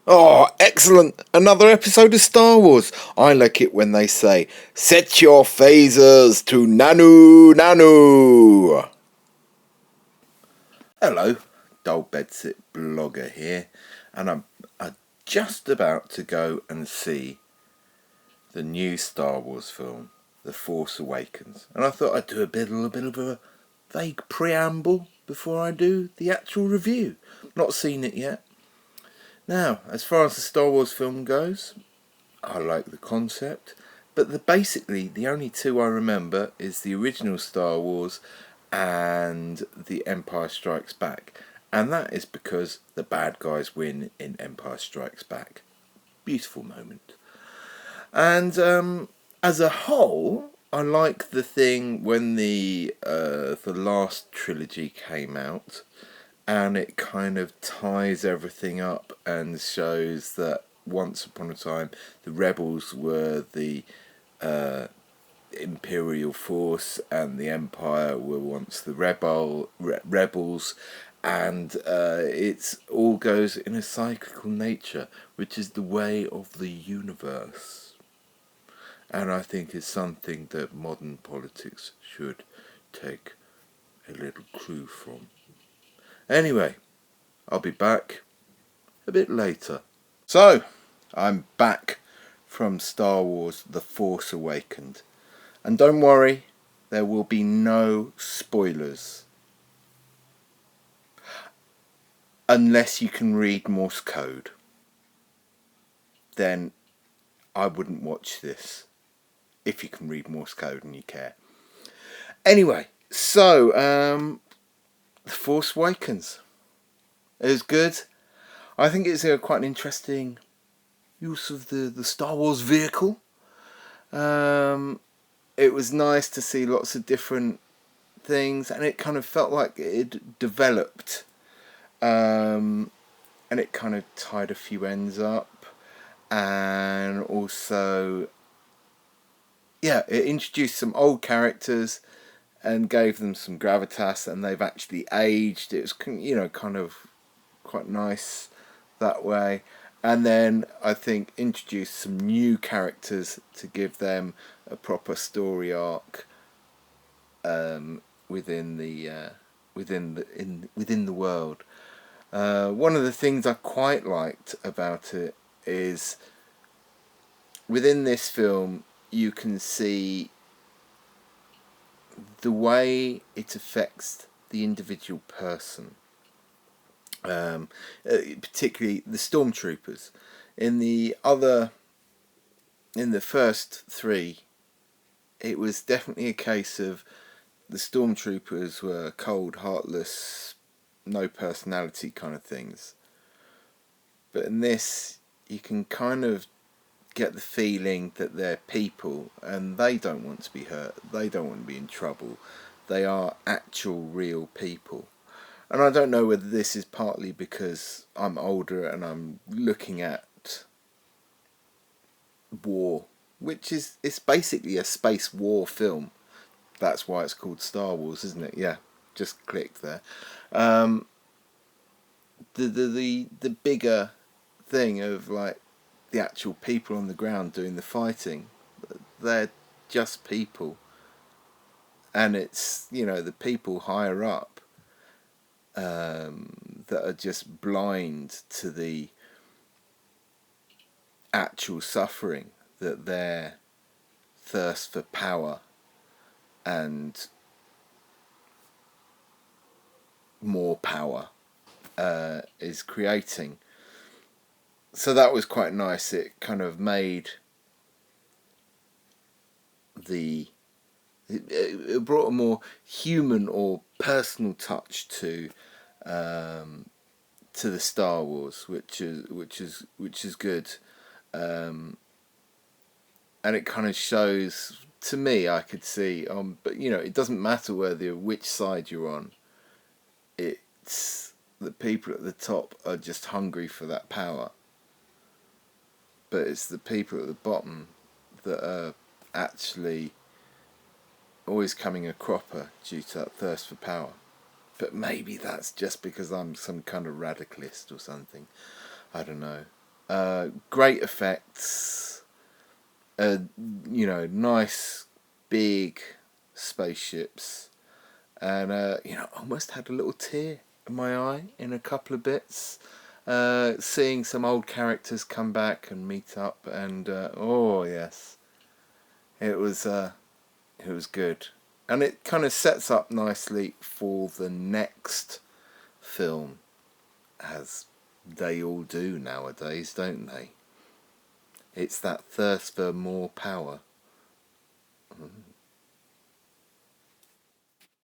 Oh, excellent! Another episode of Star Wars. I like it when they say, set your phasers to Nanu Nanu. Hello, Dullbedsitblogger here, and I'm just about to go and see the new Star Wars film, The Force Awakens. And I thought I'd do a little bit of a vague preamble before I do the actual review. Not seen it yet. Now, as far as the Star Wars film goes, I like the concept, but basically the only two I remember is the original Star Wars and The Empire Strikes Back, and that is because the bad guys win in Empire Strikes Back. Beautiful moment. And as a whole, I like the thing when the last trilogy came out, and it kind of ties everything up and shows that once upon a time the rebels were the imperial force and the empire were once the rebels, and it all goes in a cyclical nature, which is the way of the universe, and I think is something that modern politics should take a little clue from. Anyway, I'll be back a bit later. So, I'm back from Star Wars The Force Awakens. And don't worry, there will be no spoilers. Unless you can read Morse code. Then I wouldn't watch this. If you can read Morse code and you care. Anyway, so, The Force Awakens. It was good. I think it's quite an interesting use of the Star Wars vehicle. It was nice to see lots of different things, and it kind of felt like it developed, and it kind of tied a few ends up, and also, yeah, it introduced some old characters and gave them some gravitas, and they've actually aged. It was, kind of quite nice that way. And then I think introduced some new characters to give them a proper story arc within the world. One of the things I quite liked about it is within this film you can see the way it affects the individual person. Particularly the stormtroopers. In the first three, it was definitely a case of the stormtroopers were cold, heartless, no personality kind of things. But in this, you can kind of get the feeling that they're people and they don't want to be hurt, they don't want to be in trouble. They are actual real people. And I don't know whether this is partly because I'm older and I'm looking at war, which is, it's basically a space war film. That's why it's called Star Wars, isn't it? Yeah, just clicked there. The bigger thing of like the actual people on the ground doing the fighting, they're just people, and it's, the people higher up that are just blind to the actual suffering that their thirst for power and more power is creating. So that was quite nice. It kind of made it brought a more human or personal touch to the Star Wars, which is good, and it kind of shows to me. I could see, but it doesn't matter which side you're on. It's the people at the top are just hungry for that power, but it's the people at the bottom that are actually always coming a cropper due to that thirst for power. But maybe that's just because I'm some kind of radicalist or something. I don't know. Great effects, nice big spaceships, and almost had a little tear in my eye in a couple of bits, seeing some old characters come back and meet up, and oh yes, it was good, and it kind of sets up nicely for the next film, as they all do nowadays, don't they? It's that thirst for more power.